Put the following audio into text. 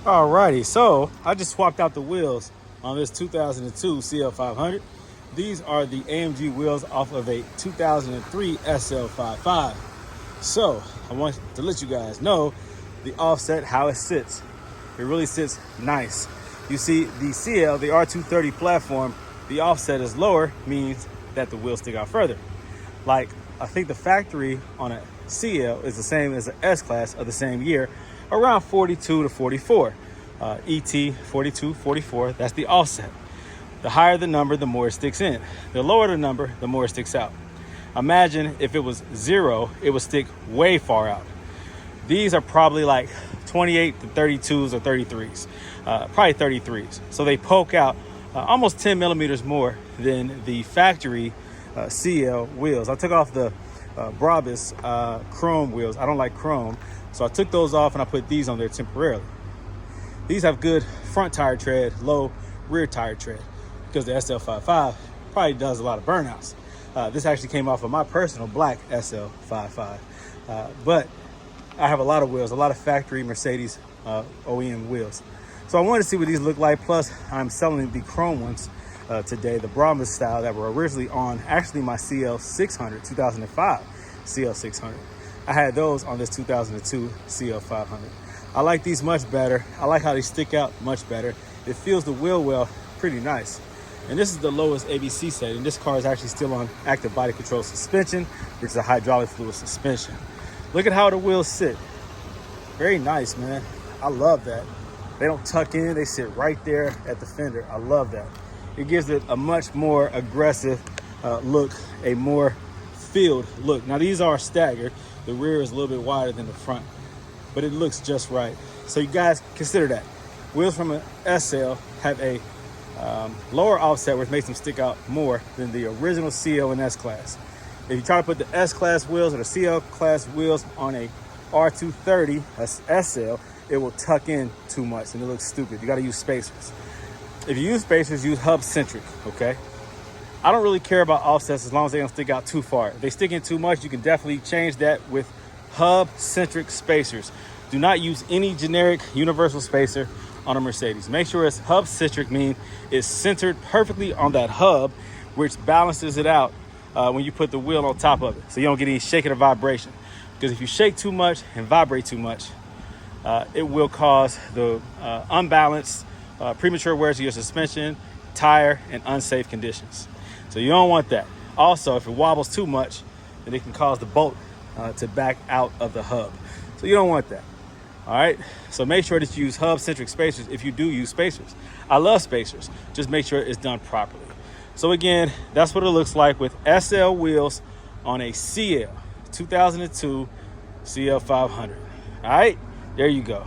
Alrighty, so I just swapped out the wheels on this 2002 CL500. These are the AMG wheels off of a 2003 SL55. So I want to let you guys know the offset, how it sits. It really sits nice. You see the CL, the R230 platform, the offset is lower, means that the wheels stick out further. Like, I think the factory on a CL is the same as an S-Class of the same year, around 42 to 44. ET 42, 44, that's the offset. The higher the number, the more it sticks in. The lower the number, the more it sticks out. Imagine if it was 0, it would stick way far out. These are probably like 28 to 32s or 33s, probably 33s. So they poke out almost 10 millimeters more than the factory CL wheels. I took off the Brabus chrome wheels. I don't like chrome, so I took those off and I put these on there temporarily. These have good front tire tread, low rear tire tread, because the SL55 probably does a lot of burnouts. This actually came off of my personal black SL55, but I have a lot of wheels, a lot of factory Mercedes OEM wheels. So I wanted to see what these look like. Plus, I'm selling the chrome ones today, the Brabus style that were originally on actually my CL600, 2005 CL600. I had those on this 2002 CL500. I like these much better. I like how they stick out much better. It feels the wheel well pretty nice. And this is the lowest ABC setting. This car is actually still on active body control suspension, which is a hydraulic fluid suspension. Look at how the wheels sit. Very nice, man. I love that. They don't tuck in, they sit right there at the fender. I love that. It gives it a much more aggressive look, a more filled look. Now these are staggered. The rear is a little bit wider than the front, but it looks just right. So you guys consider that. Wheels from an SL have a lower offset, which makes them stick out more than the original CL and S-Class. If you try to put the S-Class wheels or the CL-Class wheels on a R230 SL, it will tuck in too much and it looks stupid. You gotta use spacers. If you use spacers, use hub-centric, okay? I don't really care about offsets as long as they don't stick out too far. If they stick in too much, you can definitely change that with hub-centric spacers. Do not use any generic universal spacer on a Mercedes. Make sure it's hub-centric, meaning it's centered perfectly on that hub, which balances it out when you put the wheel on top of it, so you don't get any shaking or vibration. Because if you shake too much and vibrate too much, it will cause the unbalanced, premature wear to your suspension, tire, and unsafe conditions. So you don't want that. Also, if it wobbles too much, then it can cause the bolt to back out of the hub. So you don't want that. All right, so make sure that you use hub-centric spacers if you do use spacers. I love spacers, just make sure it's done properly. So again, that's what it looks like with SL wheels on a CL 2002 CL500. All right, there you go.